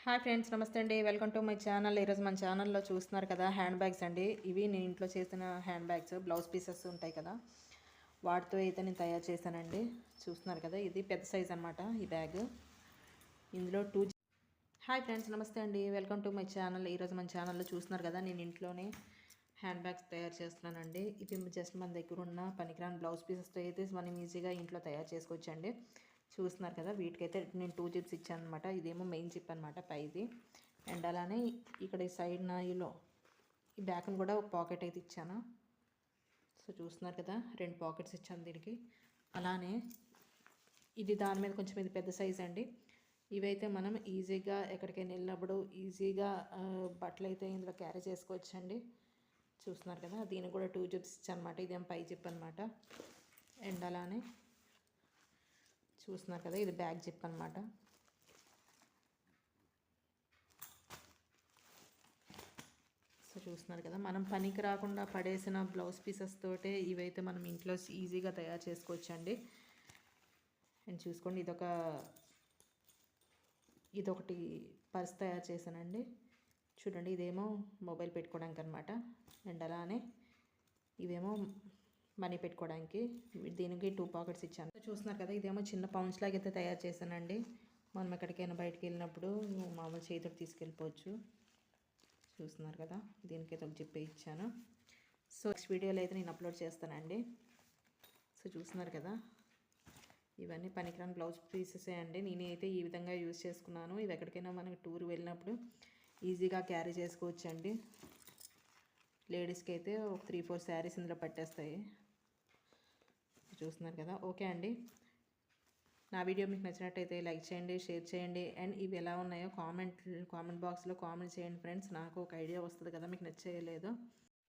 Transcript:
Hi friends, నమస్తే అండి. Welcome to my channel. ఈరోజు మన ఛానల్లో చూస్తున్నారు కదా, హ్యాండ్ బ్యాగ్స్ అండి. ఇవి నేను ఇంట్లో చేసిన హ్యాండ్ బ్యాగ్స్, బ్లౌజ్ పీసెస్ ఉంటాయి కదా, వాటితో అయితే నేను తయారు చేశానండి. చూస్తున్నారు కదా, ఇది పెద్ద సైజ్ అనమాట ఈ బ్యాగ్. ఇందులో హాయ్ ఫ్రెండ్స్, నమస్తే అండి. Welcome to my channel. ఈరోజు మన ఛానల్లో చూస్తున్నారు కదా, నేను ఇంట్లోనే హ్యాండ్ బ్యాగ్స్ తయారు చేస్తున్నానండి. ఇవి జస్ట్ మన దగ్గర ఉన్న పనికిరాని బ్లౌజ్ పీసెస్తో అయితే మనం ఈజీగా ఇంట్లో తయారు చేసుకోవచ్చండి. చూస్తున్నారు కదా, వీటికైతే నేను 2 జిప్స్ ఇచ్చాను అనమాట. ఇదేమో మెయిన్ జిప్ అనమాట పైది. అండ్ అలానే ఇక్కడ ఈ సైడ్ నాయిలో ఈ బ్యాక్ని కూడా ఒక పాకెట్ అయితే ఇచ్చాను. సో చూస్తున్నారు కదా, 2 పాకెట్స్ ఇచ్చాను దీనికి. అలానే ఇది దాని మీద కొంచెం ఇది పెద్ద సైజ్ అండి. ఇవైతే మనం ఈజీగా ఎక్కడికైనా వెళ్ళినప్పుడు ఈజీగా బట్టలు అయితే ఇందులో క్యారీ చేసుకోవచ్చండి. చూస్తున్నారు కదా, దీనికి కూడా 2 జిప్స్ ఇచ్చాను అనమాట. ఇదేం పై జిప్ అనమాట. అండ్ అలానే చూస్తున్నారు కదా, ఇది బ్యాక్ జిప్ అనమాట. సో చూస్తున్నారు కదా, మనం పనికి రాకుండా పడేసిన బ్లౌజ్ పీసెస్ తోటే ఇవైతే మనం ఇంట్లో ఈజీగా తయారు చేసుకోవచ్చండి. అండ్ చూసుకోండి, ఇదొకటి పర్స్ తయారు చేశానండి. చూడండి, ఇదేమో మొబైల్ పెట్టుకోవడానికి అనమాట. అండ్ అలానే ఇవేమో మనీ పెట్టుకోవడానికి. దీనికి 2 పాకెట్స్ ఇచ్చాను. చూస్తున్నారు కదా, ఇదేమో చిన్న పౌంచ్ లాగా అయితే తయారు చేశానండి. మనం ఎక్కడికైనా బయటకు వెళ్ళినప్పుడు మామూలు చేతితో తీసుకెళ్ళిపోవచ్చు. చూస్తున్నారు కదా, దీనికైతే ఒక జిప్ ఇచ్చాను. సో నెక్స్ట్ వీడియోలో అయితే నేను అప్లోడ్ చేస్తానండి. సో చూస్తున్నారు కదా, ఇవన్నీ పనికిరాని బ్లౌజ్ పీసెసే అండి. నేనైతే ఈ విధంగా యూజ్ చేసుకున్నాను. ఇవి ఎక్కడికైనా మనకి టూర్ వెళ్ళినప్పుడు ఈజీగా క్యారీ చేసుకోవచ్చు అండి. లేడీస్కి అయితే ఒక 3-4 శారీస్ ఇందులో పట్టేస్తాయి. చూస్తున్నారు కదా. ఓకే అండి, నా వీడియో మీకు నచ్చినట్టయితే లైక్ చేయండి, షేర్ చేయండి. అండ్ ఇవి ఎలా ఉన్నాయో కామెంట్ బాక్స్లో కామెంట్ చేయండి ఫ్రెండ్స్. నాకు ఒక ఐడియా వస్తుంది కదా మీకు నచ్చేయలేదో.